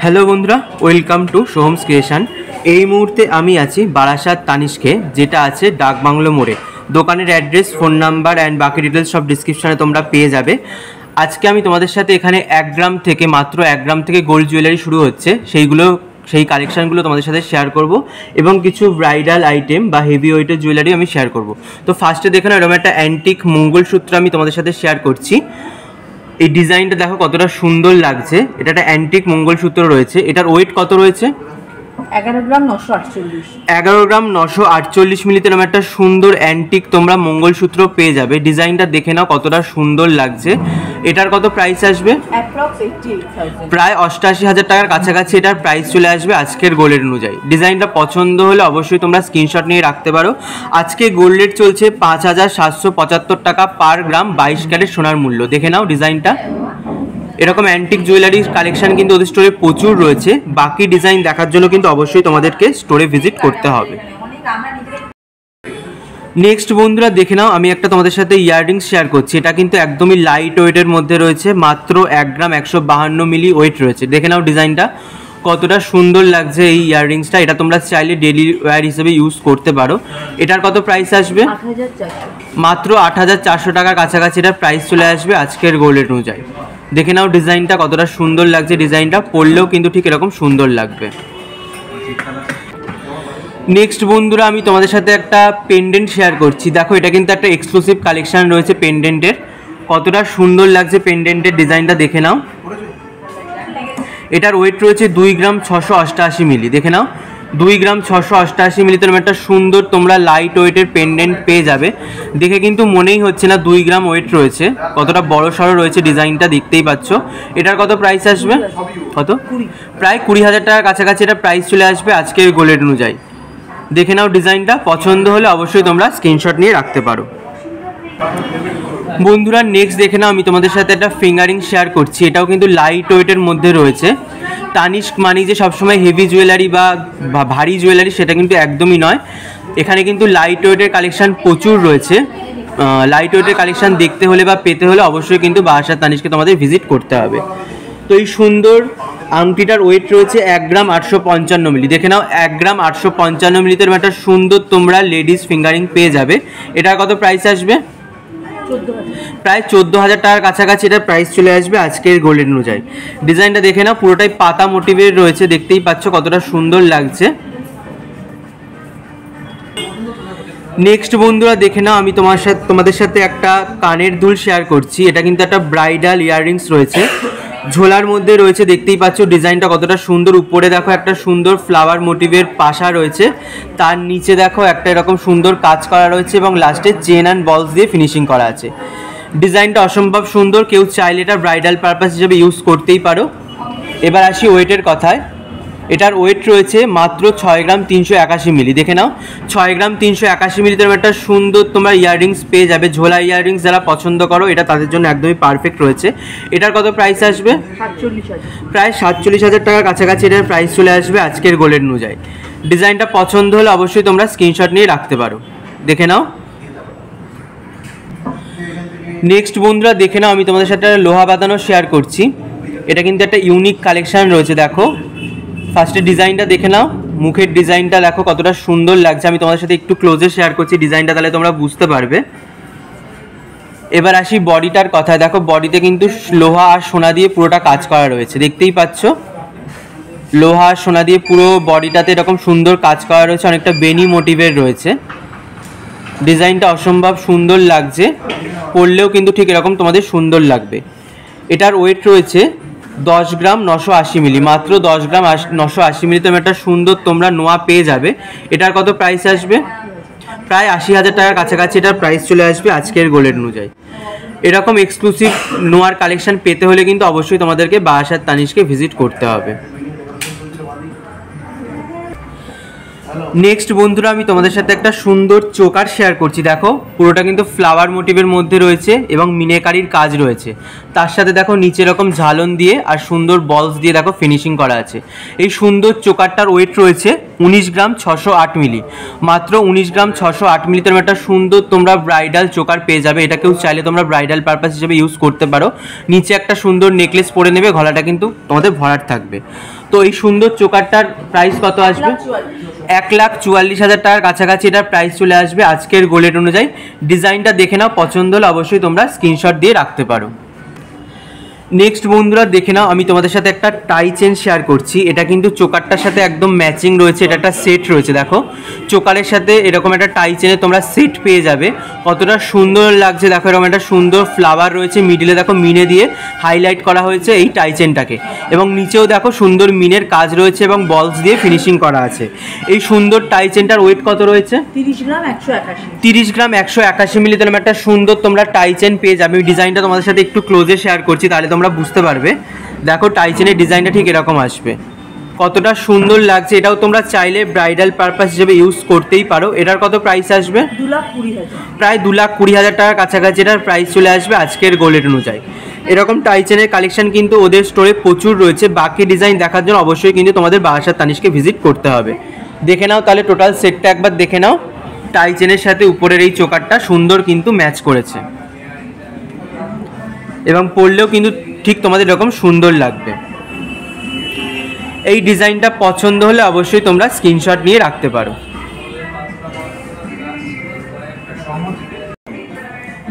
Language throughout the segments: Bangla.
হ্যালো বন্ধুরা, ওয়েলকাম টু সোহমস ক্রিয়েশন। এই মুহূর্তে আমি আছি বারাসাত তানিশকে, যেটা আছে ডাকবাংলো মোড়ে। দোকানের অ্যাড্রেস, ফোন নাম্বার অ্যান্ড বাকি ডিটেলস সব ডিসক্রিপশানে তোমরা পেয়ে যাবে। আজকে আমি তোমাদের সাথে এখানে মাত্র 1 গ্রাম থেকে গোল্ড জুয়েলারি শুরু হচ্ছে, সেই কালেকশানগুলো তোমাদের সাথে শেয়ার করব এবং কিছু ব্রাইডাল আইটেম বা হেভি ওয়েটের জুয়েলারি আমি শেয়ার করব। তো ফার্স্টে দেখে নাও, এরকম একটা অ্যান্টিক মঙ্গলসূত্র আমি তোমাদের সাথে শেয়ার করছি। এই ডিজাইনটা দেখো কতটা সুন্দর লাগছে। এটা একটা অ্যান্টিক মঙ্গলসূত্র রয়েছে। এটার ওয়েট কত রয়েছে? 11 গ্রাম 948। 11 গ্রাম 948 মিলিতে এরকম একটা সুন্দর অ্যান্টিক তোমরা মঙ্গলসূত্র পেয়ে যাবে। ডিজাইনটা দেখে নাও কতটা সুন্দর লাগছে। এটার কত প্রাইস আসবে? প্রায় 88,000 টাকার কাছাকাছি এটার প্রাইস চলে আসবে আজকের গোল্ডের অনুযায়ী। ডিজাইনটা পছন্দ হলে অবশ্যই তোমরা স্ক্রিনশট নিয়ে রাখতে পারো। আজকে গোল্ড রেট চলছে 5,775 টাকা পার গ্রাম 22 ক্যারেট সোনার মূল্য। দেখে নাও ডিজাইনটা। এরকম অ্যান্টিক জুয়েলারির কালেকশন কিন্তু ওদের স্টোরে প্রচুর রয়েছে। বাকি ডিজাইন দেখার জন্য কিন্তু অবশ্যই তোমাদেরকে স্টোরে ভিজিট করতে হবে। নেক্সট বন্ধুরা দেখে নাও, আমি একটা তোমাদের সাথে ইয়াররিংস শেয়ার করছি। এটা কিন্তু একদমই লাইট ওয়েটের মধ্যে রয়েছে। মাত্র 1 গ্রাম 152 মিলি ওয়েট রয়েছে। দেখে নাও ডিজাইনটা কতটা সুন্দর লাগছে। এই ইয়াররিংসটা এটা তোমরা চাইলে ডেলি ওয়্যার হিসেবে ইউজ করতে পারো। এটার কত প্রাইস আসবে? মাত্র 8,400 টাকার কাছাকাছি এটার প্রাইস চলে আসবে আজকের গোল্ড রেট অনুযায়ী। দেখে নাও ডিজাইনটা কতটা সুন্দর লাগছে। ডিজাইনটা পরলেও কিন্তু ঠিক এরকম সুন্দর লাগবে। নেক্সট বন্ধুরা আমি তোমাদের সাথে একটা পেন্ডেন্ট শেয়ার করছি। দেখো এটা কিন্তু একটা এক্সক্লুসিভ কালেকশন রয়েছে পেন্ডেন্টের। কতটা সুন্দর লাগছে পেন্ডেন্টের ডিজাইনটা দেখে নাও। এটার ওয়েট রয়েছে 2 গ্রাম 688 মিলি। দেখে নাও 2 গ্রাম 688 মিলিতে একটা সুন্দর তোমরা লাইট ওয়েটের পেন্ডেন্ট পেয়ে যাবে। দেখে কিন্তু মনেই হচ্ছে না 2 গ্রাম ওয়েট রয়েছে। কতটা বড় সড়ো রয়েছে ডিজাইনটা দেখতেই পাচ্ছ। এটার কত প্রাইস আসবে? কত? প্রায় 20,000 টাকার কাছাকাছি এটা প্রাইস চলে আসবে আজকের গোল্ড রেট অনুযায়ী। দেখে নাও ডিজাইনটা, পছন্দ হলে অবশ্যই তোমরা স্ক্রিনশট নিয়ে রাখতে পারো। বন্ধুরা নেক্সট দেখে নাও, আমি তোমাদের সাথে একটা ফিঙ্গারিং শেয়ার করছি। এটাও কিন্তু লাইট ওয়েটের মধ্যে রয়েছে। তানিস্ক মানি যে সবসময় হেভি জুয়েলারি বা ভারী জুয়েলারি, সেটা কিন্তু একদমই নয়। এখানে কিন্তু লাইট ওয়েটের কালেকশান প্রচুর রয়েছে। লাইট ওয়েটের কালেকশান দেখতে হলে বা পেতে হলে অবশ্যই কিন্তু বারাসাত তানিস্কে তোমাদের ভিজিট করতে হবে। তো এই সুন্দর আংটিটার ওয়েট রয়েছে 1 গ্রাম 855 মিলি। দেখে নাও 1 গ্রাম 855 মিলিতে একটা সুন্দর তোমরা লেডিস ফিঙ্গারিং পেয়ে যাবে। এটার কত প্রাইস আসবে? প্রায় 14,000 টাকার কাছাকাছি এটার প্রাইস চলে আসবে আজকের গোল্ডের অনুযায়ী। ডিজাইনটা দেখে নাও, পুরোটাই পাতা মোটিভের রয়েছে। দেখতেই পাচ্ছ কতটা সুন্দর লাগছে। নেক্সট বন্ধুরা দেখে নাও, আমি তোমাদের সাথে একটা কানের দুল শেয়ার করছি। এটা কিন্তু একটা ব্রাইডাল ইয়াররিংস রয়েছে, ঝোলার মধ্যে রয়েছে। দেখতেই পাচ্ছ ডিজাইনটা কতটা সুন্দর। উপরে দেখো একটা সুন্দর ফ্লাওয়ার মোটিভের পাশা রয়েছে, তার নিচে দেখো একটা এরকম সুন্দর কাজ করা রয়েছে এবং লাস্টে চেন অ্যান্ড বলস দিয়ে ফিনিশিং করা আছে। ডিজাইনটা অসম্ভব সুন্দর। কেউ চাইলে এটা ব্রাইডাল পারপাস হিসেবে ইউজ করতেই পারো। এবার আসি ওয়েটের কথায়। এটার ওয়েট রয়েছে মাত্র 6 গ্রাম 381 মিলি। দেখে নাও 6 গ্রাম 381 মিলিতে একটা সুন্দর তোমরা ইয়াররিংস পেয়ে যাবে। ঝোলা ইয়াররিংস যারা পছন্দ করো এটা তাদের জন্য একদমই পারফেক্ট রয়েছে। এটার কত প্রাইস আসবে? প্রায় 47,000 টাকার কাছাকাছি এটার প্রাইস চলে আসবে আজকের গোল্ডের অনুযায়ী। ডিজাইনটা পছন্দ হলে অবশ্যই তোমরা স্ক্রিনশট নিয়ে রাখতে পারো। দেখে নাও। নেক্সট বন্ধুরা দেখে নাও, আমি তোমাদের সাথে লোহা বাঁধানো শেয়ার করছি। এটা কিন্তু একটা ইউনিক কালেকশান রয়েছে। দেখো ফার্স্টে ডিজাইনটা দেখে নাও, মুখের ডিজাইনটা দেখো কতটা সুন্দর লাগছে। আমি তোমাদের সাথে একটু ক্লোজে শেয়ার করছি ডিজাইনটা, তাহলে তোমরা বুঝতে পারবে। এবার আসি বডিটার কথায়। দেখো বডিতে কিন্তু লোহা আর সোনা দিয়ে পুরোটা কাজ করা রয়েছে। দেখতেই পাচ্ছ লোহা আর সোনা দিয়ে পুরো বডিটাতে এরকম সুন্দর কাজ করা রয়েছে। অনেকটা বেনি মোটিভের রয়েছে। ডিজাইনটা অসম্ভব সুন্দর লাগছে। পরলেও কিন্তু ঠিক এরকম তোমাদের সুন্দর লাগবে। এটার ওয়েট রয়েছে 10 গ্রাম 980 মিলি। মাত্র 10 গ্রাম 980 মিলি তুমি একটা সুন্দর তোমরা নোয়া পেয়ে যাবে। এটার কত প্রাইস আসবে? প্রায় 80,000 টাকার কাছাকাছি এটার প্রাইস চলে আসবে আজকের গোল্ডের অনুযায়ী। এরকম এক্সক্লুসিভ নোয়ার কালেকশন পেতে হলে কিন্তু অবশ্যই তোমাদেরকে বারাসাত তানিশকে ভিজিট করতে হবে। নেক্সট বন্ধুরা আমি তোমাদের সাথে একটা সুন্দর চোকার শেয়ার করছি। দেখো পুরোটা কিন্তু ফ্লাওয়ার মোটিভের মধ্যে রয়েছে এবং মিনেকারির কাজ রয়েছে। তার সাথে দেখো নিচে এরকম ঝালন দিয়ে আর সুন্দর বলস দিয়ে দেখো ফিনিশিং করা আছে। এই সুন্দর চোকারটার ওয়েট রয়েছে 19 গ্রাম 608 মিলি। মাত্র 19 গ্রাম 608 মিলি তোমরা একটা সুন্দর তোমরা ব্রাইডাল চোকার পেয়ে যাবে। এটাকেও চাইলে তোমরা ব্রাইডাল পারপাস হিসেবে ইউজ করতে পারো। নিচে একটা সুন্দর নেকলেস পরে নেবে, গলাটা কিন্তু তোমাদের ভরাট থাকবে। তো এই সুন্দর চোকারটার প্রাইস কত আসবে? 1,44,000 টাকার কাছাকাছি এটার প্রাইস চলে আসবে আজকের গোল্ড রেট অনুযায়ী। ডিজাইনটা দেখে নাও, পছন্দ হলে অবশ্যই তোমরা স্ক্রিনশট দিয়ে রাখতে পারো। নেক্সট বন্ধুরা দেখে নাও, আমি তোমাদের সাথে একটা টাই চেন শেয়ার করছি। এটা কিন্তু চোকারটার সাথে একদম ম্যাচিং রয়েছে। এটা একটা সেট রয়েছে। দেখো চোকারের সাথে এরকম একটা টাই চেনে তোমরা সেট পেয়ে যাবে। কতটা সুন্দর লাগছে দেখো। এরকম একটা সুন্দর ফ্লাওয়ার রয়েছে, মিডিলে দেখো মিনে দিয়ে হাইলাইট করা হয়েছে এই টাই চেনটাকে, এবং নিচেও দেখো সুন্দর মিনের কাজ রয়েছে এবং বলস দিয়ে ফিনিশিং করা আছে। এই সুন্দর টাই চেনটার ওয়েট কত রয়েছে? 30 গ্রাম 181। 30 গ্রাম 181 মিলি তোমরা একটা সুন্দর তোমরা টাই চেন পেয়ে যাবে। আমি ডিজাইনটা তোমাদের সাথে একটু ক্লোজে শেয়ার করছি, তাহলে তোমরা বুঝতে পারবে। দেখো টাই চেনের ডিজাইনটা ঠিক এরকম আসবে। কতটা সুন্দর লাগছে। এটাও তোমরা চাইলে ব্রাইডাল পারপাস হিসেবে ইউজ করতেই পারো। এটার কত প্রাইস আসবে? 2,20,000। প্রায় 2,20,000 টাকার কাছাকাছি এটার প্রাইস চলে আসবে আজকের গোল্ড রেট অনুযায়ী। এরকম টাই চেনের কালেকশন কিন্তু ওদের স্টোরে প্রচুর রয়েছে। বাকি ডিজাইন দেখার জন্য অবশ্যই কিন্তু তোমাদের বারাসাত তানিশকে ভিজিট করতে হবে। দেখে নাও তাহলে টোটাল সেটটা একবার দেখে নাও। টাই চেনের সাথে উপরের এই চোকারটা সুন্দর কিন্তু ম্যাচ করেছে, এবং পরলেও কিন্তু ঠিক তোমাদের এরকম সুন্দর লাগবে। এই ডিজাইনটা পছন্দ হলে অবশ্যই তোমরা স্ক্রিনশট নিয়ে রাখতে পারো।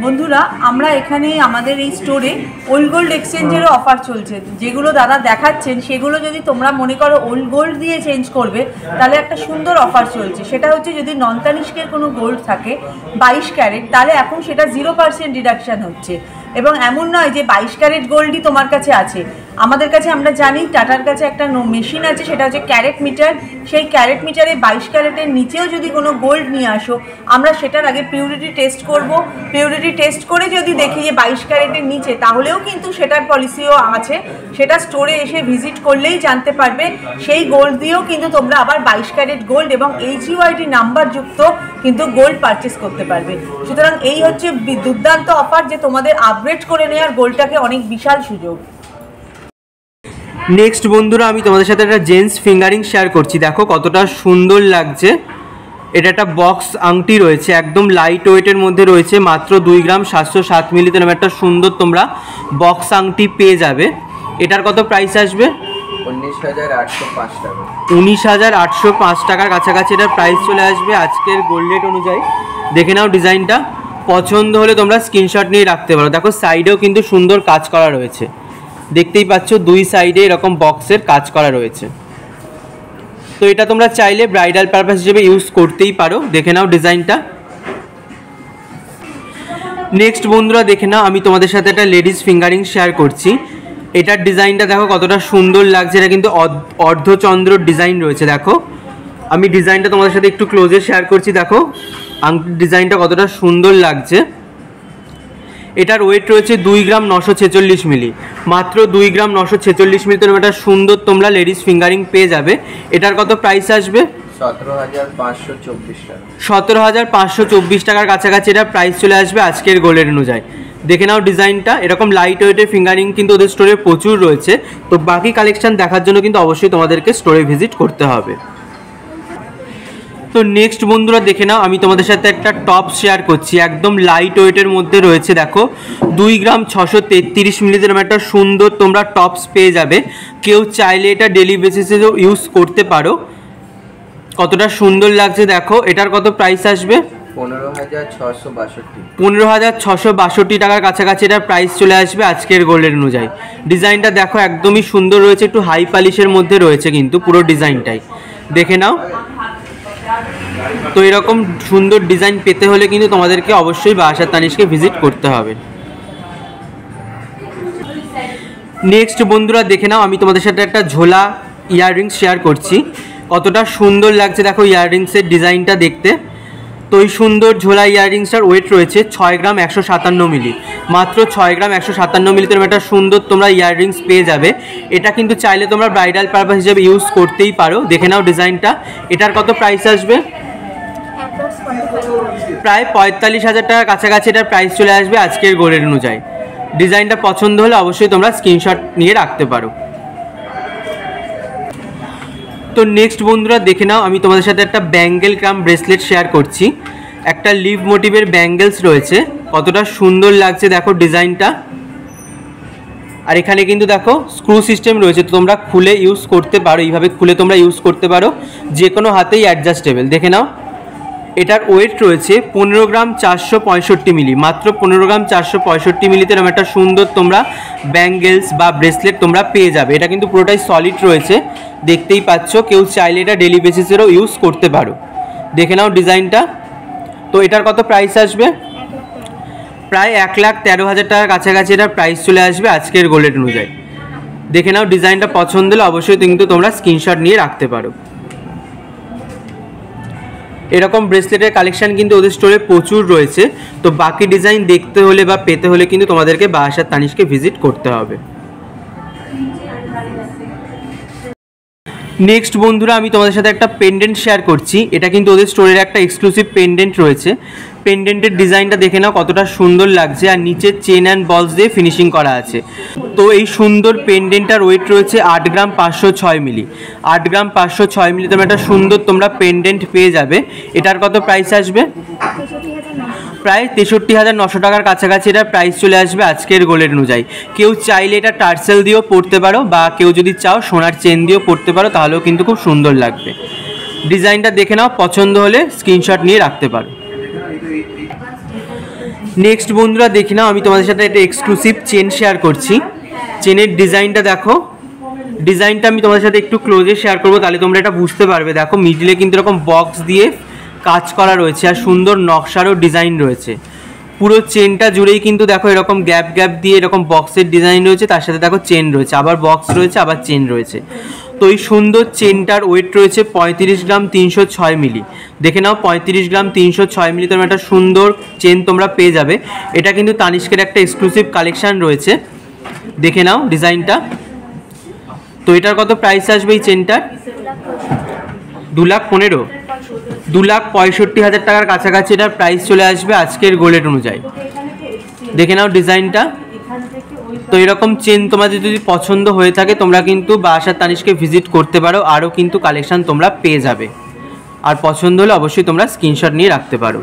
বন্ধুরা আমরা এখানে আমাদের এই স্টোরে ওল্ড গোল্ড এক্সচেঞ্জেরও অফার চলছে। যেগুলো দাদা দেখাচ্ছেন সেগুলো যদি তোমরা মনে করো ওল্ড গোল্ড দিয়ে চেঞ্জ করবে, তাহলে একটা সুন্দর অফার চলছে। সেটা হচ্ছে যদি নন তানিশকের কোনো গোল্ড থাকে 22 ক্যারেট, তাহলে এখন সেটা 0% ডিডাকশান হচ্ছে। এবং এমন নয় যে 22 ক্যারেট গোল্ডই তোমার কাছে আছে। আমাদের কাছে আমরা জানি টাটার কাছে একটা মেশিন আছে, সেটা হচ্ছে ক্যারেট মিটার। সেই ক্যারেট মিটারে 22 ক্যারেটের নিচেও যদি কোনো গোল্ড নিয়ে আসো, আমরা সেটার আগে পিউরিটি টেস্ট করব। পিউরিটি টেস্ট করে যদি দেখি যে 22 ক্যারেটের নিচে, তাহলেও কিন্তু সেটার পলিসিও আছে। সেটা স্টোরে এসে ভিজিট করলেই জানতে পারবে। সেই গোল্ড দিয়েও কিন্তু তোমরা আবার 22 ক্যারেট গোল্ড এবং HUID নাম্বার যুক্ত কিন্তু গোল্ড পারচেস করতে পারবে। সুতরাং এই হচ্ছে দুর্দান্ত অফার, যে তোমাদের আপগ্রেড করে নেওয়ার গোল্ডটাকে অনেক বিশাল সুযোগ। নেক্সট বন্ধুরা আমি তোমাদের সাথে একটা জেন্টস ফিঙ্গারিং শেয়ার করছি। দেখো কতটা সুন্দর লাগছে। এটা একটা বক্স আংটি রয়েছে, একদম লাইট ওয়েটের মধ্যে রয়েছে। মাত্র 2 গ্রাম 707 মিলিতে নামে একটা সুন্দর তোমরা বক্স আংটি পেয়ে যাবে। এটার কত প্রাইস আসবে? 19,805 টাকা। 19,805 টাকার কাছাকাছি এটার প্রাইস চলে আসবে আজকের গোল্ড রেট অনুযায়ী। দেখে নাও ডিজাইনটা, পছন্দ হলে তোমরা স্ক্রিনশট নিয়ে রাখতে পারো। দেখো সাইডেও কিন্তু সুন্দর কাজ করা রয়েছে, দেখতেই পাচ্ছ দুই সাইডে এরকম বক্সের কাজ করা রয়েছে। তো এটা তোমরা চাইলে ব্রাইডাল পারপাস হিসেবে ইউজ করতেই পারো। দেখে নাও ডিজাইনটা। নেক্সট বন্ধুরা দেখে নাও, আমি তোমাদের সাথে একটা লেডিস ফিঙ্গারিং শেয়ার করছি। এটার ডিজাইনটা দেখো কতটা সুন্দর লাগছে। এটা কিন্তু অর্ধচন্দ্র ডিজাইন রয়েছে। দেখো আমি ডিজাইনটা তোমাদের সাথে একটু ক্লোজে শেয়ার করছি। দেখো আংটির ডিজাইনটা কতটা সুন্দর লাগছে। এটার ওয়েট রয়েছে 2 গ্রাম 946 মিলি। মাত্র 2 গ্রাম 946 মিলি তোমরা একটা সুন্দর তোমরা লেডিস ফিঙ্গারিং পেয়ে যাবে। এটার কত প্রাইস আসবে? 17,524 টাকা। 17,524 টাকার কাছাকাছি এটা প্রাইস চলে আসবে আজকের গোল্ডের অনুযায়ী। দেখে নাও ডিজাইনটা। এরকম লাইট ওয়েটের ফিঙ্গারিং কিন্তু ওদের স্টোরে প্রচুর রয়েছে। তো বাকি কালেকশন দেখার জন্য কিন্তু অবশ্যই তোমাদেরকে স্টোরে ভিজিট করতে হবে। তো নেক্সট বন্ধুরা দেখে নাও, আমি তোমাদের সাথে একটা টপ শেয়ার করছি। একদম লাইট ওয়েটের মধ্যে রয়েছে। দেখো 2 গ্রাম 633 মিলিতে একটা সুন্দর তোমরা টপস পেয়ে যাবে। কেউ চাইলে এটা ডেলি বেসিসেও ইউজ করতে পারো। কতটা সুন্দর লাগছে দেখো। এটার কত প্রাইস আসবে? 15,662। 15,662 টাকার কাছাকাছি এটার প্রাইস চলে আসবে আজকের গোল্ডের অনুযায়ী। ডিজাইনটা দেখো একদমই সুন্দর রয়েছে, একটু হাই পলিশের মধ্যে রয়েছে কিন্তু পুরো ডিজাইনটাই। দেখে নাও। তো এরকম সুন্দর ডিজাইন পেতে হলে কিন্তু তোমাদেরকে অবশ্যই বারাসাত তানিশকে ভিজিট করতে হবে। নেক্সট বন্ধুরা দেখে নাও, আমি তোমাদের সাথে একটা ঝোলা ইয়াররিংস শেয়ার করছি। কতটা সুন্দর লাগছে দেখো ইয়াররিংসের ডিজাইনটা দেখতে। তো এই সুন্দর ঝোলা ইয়াররিংসটার ওয়েট রয়েছে 6 গ্রাম 157 মিলি, মাত্র 6 গ্রাম 157 মিলিতে একটা সুন্দর তোমরা ইয়াররিংস পেয়ে যাবে। এটা কিন্তু চাইলে তোমরা ব্রাইডাল পারপাস হিসেবে ইউজ করতেই পারো। দেখে নাও ডিজাইনটা, এটার কত প্রাইস আসবে? প্রায় 45,000 টাকার কাছাকাছি এটার প্রাইস চলে আসবে আজকের গোল্ড অনুযায়ী। ডিজাইনটা পছন্দ হলে অবশ্যই তোমরা স্ক্রিনশট নিয়ে রাখতে পারো। তো নেক্সট বন্ধুরা দেখে নাও, আমি তোমাদের সাথে একটা ব্যাঙ্গেল কাম ব্রেসলেট শেয়ার করছি। একটা লিভ মোটিভের ব্যাঙ্গেলস রয়েছে, কতটা সুন্দর লাগছে দেখো ডিজাইনটা। আর এখানে কিন্তু দেখো স্ক্রু সিস্টেম রয়েছে, তো তোমরা খুলে ইউজ করতে পারো, এইভাবে খুলে তোমরা ইউজ করতে পারো, যে কোনো হাতেই অ্যাডজাস্টেবল। দেখে নাও, এটার ওয়েট রয়েছে 15 গ্রাম 465 মিলি, মাত্র 15 গ্রাম 465 মিলিতে এরকম একটা সুন্দর তোমরা ব্যাঙ্গেলস বা ব্রেসলেট তোমরা পেয়ে যাবে। এটা কিন্তু পুরোটাই সলিড রয়েছে, দেখতেই পাচ্ছ। কেউ চাইলে এটা ডেলি বেসিসেরও ইউজ করতে পারো। দেখে নাও ডিজাইনটা। তো এটার কত প্রাইস আসবে? প্রায় 1,13,000 টাকার কাছাকাছি এটার প্রাইস চলে আসবে আজকের গোল্ড অনুযায়ী। দেখে নাও ডিজাইনটা পছন্দ হলে অবশ্যই কিন্তু তোমরা স্ক্রিনশট নিয়ে রাখতে পারো। এরকম ব্রেসলেটের কালেকশন কিন্তু ওদের স্টোরে প্রচুর রয়েছে। তো বাকি ডিজাইন দেখতে হলে বা পেতে হলে কিন্তু তোমাদেরকে বারাসাত তানিশকে ভিজিট করতে হবে। নেক্সট বন্ধুরা আমি তোমাদের সাথে একটা পেন্ডেন্ট শেয়ার করছি। এটা কিন্তু ওদের স্টোরের একটা এক্সক্লুসিভ পেন্ডেন্ট রয়েছে। পেন্ডেন্টের ডিজাইনটা দেখে নাও কতটা সুন্দর লাগছে, আর নিচে চেন অ্যান্ড বলস দিয়ে ফিনিশিং করা আছে। তো এই সুন্দর পেন্ডেন্টটার ওয়েট রয়েছে 8 গ্রাম 506 মিলি, 8 গ্রাম 506 মিলি তোমরা একটা সুন্দর তোমরা পেন্ডেন্ট পেয়ে যাবে। এটার কত প্রাইস আসবে? প্রায় 63,900 টাকার কাছাকাছি এটার প্রাইস চলে আসবে আজকের গোল্ড অনুযায়ী। কেউ চাইলে এটা টার্সেল দিয়েও পরতে পারো, বা কেউ যদি চাও সোনার চেন দিয়েও পরতে পারো, তাহলেও কিন্তু খুব সুন্দর লাগবে। ডিজাইনটা দেখে নাও, পছন্দ হলে স্ক্রিনশট নিয়ে রাখতে পারো। নেক্সট বন্ধুরা দেখে নাও, আমি তোমাদের সাথে একটা এক্সক্লুসিভ চেন শেয়ার করছি। চেনের ডিজাইনটা দেখো, ডিজাইনটা আমি তোমাদের সাথে একটু ক্লোজে শেয়ার করবো, তাহলে তোমরা এটা বুঝতে পারবে। দেখো মিডলে কিন্তু এরকম বক্স দিয়ে কাজ করা রয়েছে, আর সুন্দর নকশারও ডিজাইন রয়েছে। পুরো চেনটা জুড়েই কিন্তু দেখো এরকম গ্যাপ গ্যাপ দিয়ে এরকম বক্সের ডিজাইন রয়েছে, তার সাথে দেখো চেন রয়েছে, আবার বক্স রয়েছে, আবার চেন রয়েছে। তো এই সুন্দর চেনটার ওয়েট রয়েছে 35 গ্রাম 306 মিলি। দেখে নাও 35 গ্রাম 306 মিলি তোমরা একটা সুন্দর চেন তোমরা পেয়ে যাবে। এটা কিন্তু তানিশকের একটা এক্সক্লুসিভ কালেকশান রয়েছে। দেখে নাও ডিজাইনটা। তো এটার কত প্রাইস আসবে এই চেনটার? 2,15,000, 2,65,000 টাকার কাছাকাছি এটার প্রাইস চলে আসবে আজকের গোল্ড অনুযায়ী। দেখে নাও ডিজাইনটা। তো এরকম চেন তোমাদের যদি পছন্দ হয়ে থাকে, তোমরা কিন্তু বারাসাত তানিশকে ভিজিট করতে পারো, আরও কিন্তু কালেকশান তোমরা পেয়ে যাবে। আর পছন্দ হলে অবশ্যই তোমরা স্ক্রিনশট নিয়ে রাখতে পারো।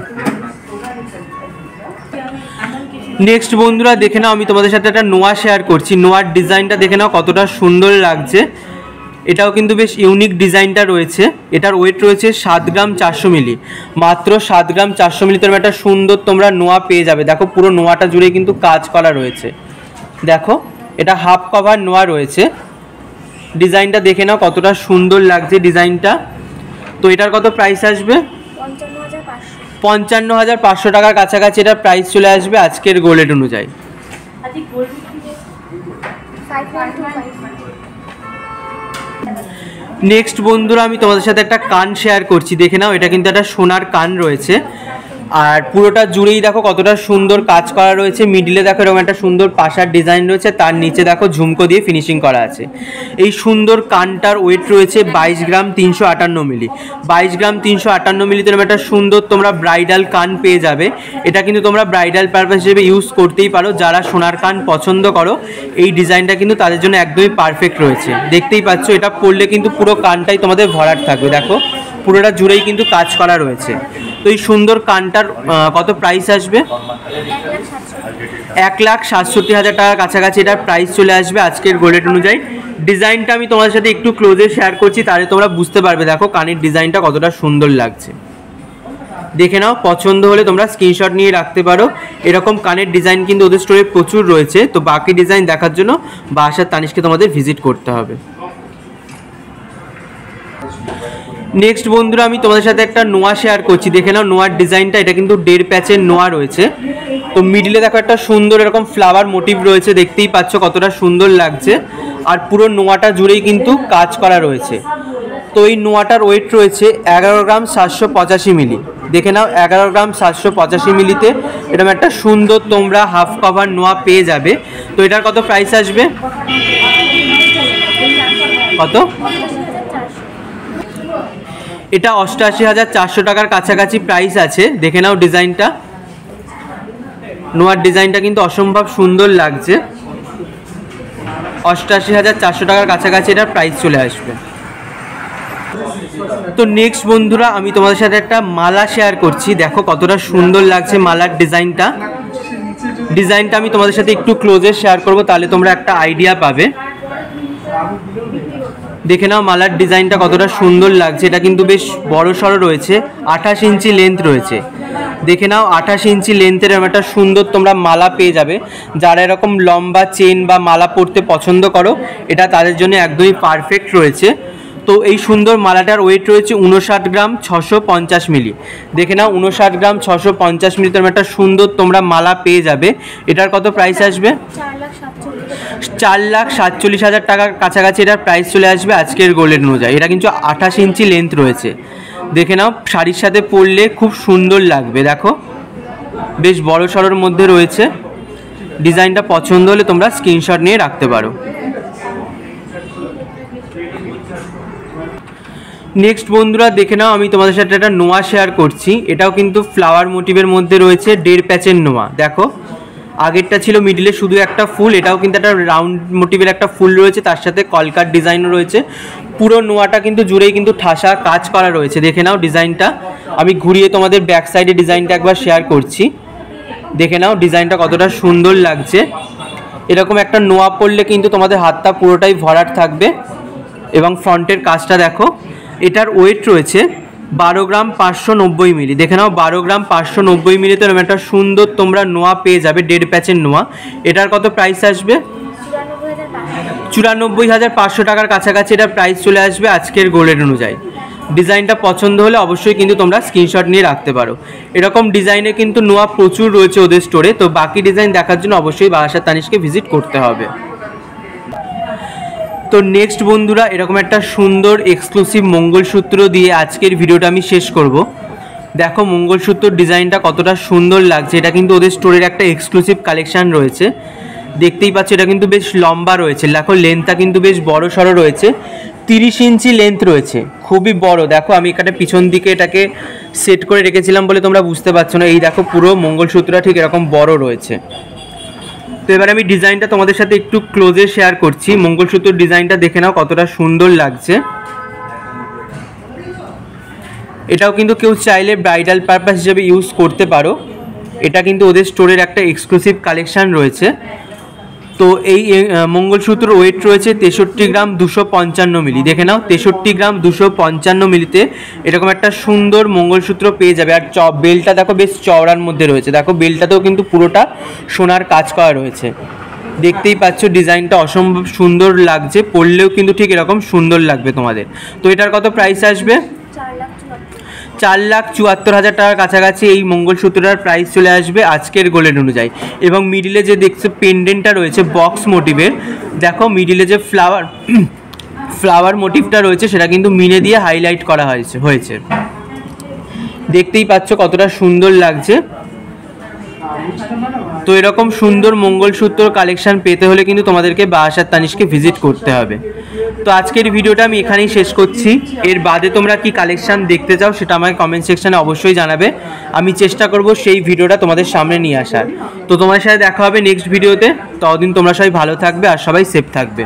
নেক্সট বন্ধুরা দেখে নাও, আমি তোমাদের সাথে একটা নোয়া শেয়ার করছি। নোয়ার ডিজাইনটা দেখে নাও কতটা সুন্দর লাগছে। এটাও কিন্তু বেশ ইউনিক ডিজাইনটা রয়েছে। এটার ওয়েট রয়েছে 7 গ্রাম 400 মিলি, মাত্র 7 গ্রাম 400 মিলি তোমরা একটা সুন্দর তোমরা নোয়া পেয়ে যাবে। দেখো পুরো নোয়াটা জুড়ে কিন্তু কাজ করা রয়েছে। দেখো এটা হাফ কভার নোয়া রয়েছে। ডিজাইনটা দেখে নাও কতটা সুন্দর লাগছে ডিজাইনটা। তো এটার কত প্রাইস আসবে? 55,500 টাকার কাছাকাছি এটার প্রাইস চলে আসবে আজকের গোল্ড অনুযায়ী। নেক্সট বন্ধুরা আমি তোমাদের সাথে একটা কান শেয়ার করছি। দেখে নাও এটা কিন্তু একটা সোনার কান রয়েছে, আর পুরোটা জুড়েই দেখো কতটা সুন্দর কাজ করা রয়েছে। মিডিলে দেখো এরকম একটা সুন্দর পাশার ডিজাইন রয়েছে, তার নিচে দেখো ঝুমকো দিয়ে ফিনিশিং করা আছে। এই সুন্দর কানটার ওয়েট রয়েছে 22 গ্রাম 358 মিলি, 22 গ্রাম 358 মিলিতে এরকম একটা সুন্দর তোমরা ব্রাইডাল কান পেয়ে যাবে। এটা কিন্তু তোমরা ব্রাইডাল পারপাস হিসেবে ইউজ করতেই পারো। যারা সোনার কান পছন্দ করো, এই ডিজাইনটা কিন্তু তাদের জন্য একদমই পারফেক্ট রয়েছে। দেখতেই পাচ্ছ এটা পরলে কিন্তু পুরো কানটাই তোমাদের ভরাট থাকবে। দেখো পুরোটা জুড়েই কিন্তু কাজ করা রয়েছে। তো এই সুন্দর কানটার কত প্রাইস আসবে? 1,67,000 টাকার কাছাকাছি এটার প্রাইস চলে আসবে আজকের গোল্ড অনুযায়ী। ডিজাইনটা আমি তোমাদের সাথে একটু ক্লোজে শেয়ার করছি, তাহলে তোমরা বুঝতে পারবে দেখো কানের ডিজাইনটা কতটা সুন্দর লাগছে। দেখে নাও, পছন্দ হলে তোমরা স্ক্রিনশট নিয়ে রাখতে পারো। এরকম কানের ডিজাইন কিন্তু ওদের স্টোরে প্রচুর রয়েছে। তো বাকি ডিজাইন দেখার জন্য বারাসাত তানিশকে তোমাদের ভিজিট করতে হবে। নেক্সট বন্ধুরা আমি তোমাদের সাথে একটা নোয়া শেয়ার করছি। দেখে নাও নোয়ার ডিজাইনটা, এটা কিন্তু 1.5 প্যাচের নোয়া রয়েছে। তো মিডলে দেখো একটা সুন্দর এরকম ফ্লাওয়ার মোটিভ রয়েছে, দেখতেই পাচ্ছ কতটা সুন্দর লাগছে। আর পুরো নোয়াটা জুড়েই কিন্তু কাজ করা রয়েছে। তো এই নোয়াটার ওয়েট রয়েছে 11 গ্রাম 785 মিলি, দেখে নাও 11 গ্রাম 785 মিলিতে এরকম একটা সুন্দর তোমরা হাফ কভার নোয়া পেয়ে যাবে। তো এটার কত প্রাইস আসবে? কত? এটা 88,400 টাকার কাছাকাছি প্রাইস আছে। দেখে নাও ডিজাইনটা, নোয়ার ডিজাইনটা কিন্তু অসম্ভব সুন্দর লাগছে। 88,400 টাকার কাছাকাছি এটার প্রাইস চলে আসবে। তো নেক্সট বন্ধুরা আমি তোমাদের সাথে একটা মালা শেয়ার করছি। দেখো কতটা সুন্দর লাগছে মালার ডিজাইনটা। ডিজাইনটা আমি তোমাদের সাথে একটু ক্লোজে শেয়ার করব, তাহলে তোমরা একটা আইডিয়া পাবে। দেখে নাও মালার ডিজাইনটা কতটা সুন্দর লাগছে। এটা কিন্তু বেশ বড় সড়ো রয়েছে, 28 ইঞ্চি লেন্থ রয়েছে। দেখে নাও 28 ইঞ্চি লেন্থের একটা সুন্দর তোমরা মালা পেয়ে যাবে। যারা এরকম লম্বা চেন বা মালা পরতে পছন্দ করো, এটা তাদের জন্য একদমই পারফেক্ট রয়েছে। তো এই সুন্দর মালাটার ওয়েট রয়েছে 59 গ্রাম 650 মিলি। দেখে নাও 59 গ্রাম 650 মিলি তোমরা একটা সুন্দর তোমরা মালা পেয়ে যাবে। এটার কত প্রাইস আসবে? 4,47,000 টাকার কাছাকাছি এটার প্রাইস চলে আসবে আজকের গোল্ডের অনুযায়ী। এটা কিন্তু 28 ইঞ্চি লেন্থ রয়েছে। দেখে নাও শাড়ির সাথে পরলে খুব সুন্দর লাগবে। দেখো বেশ বড় সড়োর মধ্যে রয়েছে। ডিজাইনটা পছন্দ হলে তোমরা স্ক্রিনশট নিয়ে রাখতে পারো। নেক্সট বন্ধুরা দেখে নাও আমি তোমাদের সাথে একটা নোয়া শেয়ার করছি। এটাও কিন্তু ফ্লাওয়ার মোটিভের মধ্যে রয়েছে, 1.5 প্যাচের নোয়া। দেখো আগেরটা ছিল মিডিলে শুধু একটা ফুল, এটাও কিন্তু একটা রাউন্ড মোটিভের একটা ফুল রয়েছে, তার সাথে কলকার ডিজাইনও রয়েছে। পুরো নোয়াটা কিন্তু জুড়েই কিন্তু ঠাসা কাজ করা রয়েছে। দেখে নাও ডিজাইনটা, আমি ঘুরিয়ে তোমাদের ব্যাক সাইডে ডিজাইনটা একবার শেয়ার করছি। দেখে নাও ডিজাইনটা কতটা সুন্দর লাগছে। এরকম একটা নোয়া পরলে কিন্তু তোমাদের হাতটা পুরোটাই ভরাট থাকবে। এবং ফ্রন্টের কাজটা দেখো, এটার ওয়েট রয়েছে 12 গ্রাম 590 মিলি। দেখে নাও 12 গ্রাম 590 মিলিতে এরকম একটা সুন্দর তোমরা নোয়া পেয়ে যাবে, 1.5 প্যাচের নোয়া। এটার কত প্রাইস আসবে? 94,500 টাকার কাছাকাছি এটার প্রাইস চলে আসবে আজকের গোল্ডের অনুযায়ী। ডিজাইনটা পছন্দ হলে অবশ্যই কিন্তু তোমরা স্ক্রিনশট নিয়ে রাখতে পারো। এরকম ডিজাইনে কিন্তু নোয়া প্রচুর রয়েছে ওদের স্টোরে। তো বাকি ডিজাইন দেখার জন্য অবশ্যই বারাসাত তানিশকে ভিজিট করতে হবে। তো নেক্সট বন্ধুরা এরকম একটা সুন্দর এক্সক্লুসিভ মঙ্গলসূত্র দিয়ে আজকের ভিডিওটা আমি শেষ করব। দেখো মঙ্গলসূত্রর ডিজাইনটা কতটা সুন্দর লাগছে। এটা কিন্তু ওদের স্টোরের একটা এক্সক্লুসিভ কালেকশান রয়েছে। দেখতেই পাচ্ছ এটা কিন্তু বেশ লম্বা রয়েছে। দেখো লেন্থটা কিন্তু বেশ বড় সড়ো রয়েছে, 30 ইঞ্চি লেন্থ রয়েছে, খুবই বড়। দেখো আমি এখানে পিছন দিকে এটাকে সেট করে রেখেছিলাম বলে তোমরা বুঝতে পারছো না। এই দেখো পুরো মঙ্গলসূত্রটা ঠিক এরকম বড় রয়েছে। তো এবার আমি ডিজাইনটা তোমাদের সাথে একটু ক্লোজে শেয়ার করছি। মঙ্গলসূত্র ডিজাইনটা দেখে নাও কতটা সুন্দর লাগছে। এটাও কিন্তু কেউ চাইলে ব্রাইডাল পারপাস হিসেবে ইউজ করতে পারো। এটা কিন্তু ওদের স্টোরের একটা এক্সক্লুসিভ কালেকশান রয়েছে। তো এই মঙ্গলসূত্র ওয়েট রয়েছে 63 গ্রাম 255 মিলি। দেখে নাও 63 গ্রাম 255 মিলিতে এরকম একটা সুন্দর মঙ্গলসূত্র পেয়ে যাবে। আর বেলটা দেখো বেশ চওড়ার মধ্যে রয়েছে। দেখো বেলটাতেও কিন্তু পুরোটা সোনার কাজ করা রয়েছে। দেখতেই পাচ্ছ ডিজাইনটা অসম্ভব সুন্দর লাগছে, পরলেও কিন্তু ঠিক এরকম সুন্দর লাগবে তোমাদের। তো এটার কত প্রাইস আসবে? 4,74,000 টাকার কাছাকাছি এই মঙ্গলসূত্রটার প্রাইস চলে আসবে আজকের গোল্ডের অনুযায়ী। এবং মিডিলে যে দেখছো পেন্ডেন্টটা রয়েছে বক্স মোটিভের, দেখো মিডিলে যে ফ্লাওয়ার মোটিভটা রয়েছে সেটা কিন্তু মিনে দিয়ে হাইলাইট করা হয়েছে। দেখতেই পাচ্ছ কতটা সুন্দর লাগছে। তো এরকম সুন্দর মঙ্গলসূত্র কালেকশন পেতে হলে কিন্তু তোমাদেরকে বারাসাত তানিশকে ভিজিট করতে হবে। তো আজকের ভিডিওটা আমি এখানেই শেষ করছি। এর বাদে তোমরা কি কালেকশন দেখতে চাও সেটা আমাকে কমেন্ট সেকশনে অবশ্যই জানাবে। আমি চেষ্টা করব সেই ভিডিওটা তোমাদের সামনে নিয়ে আসার। তো তোমার সাথে দেখা হবে নেক্সট ভিডিওতে। ততদিন তোমরা সবাই ভালো থাকবে আর সবাই সেফ থাকবে।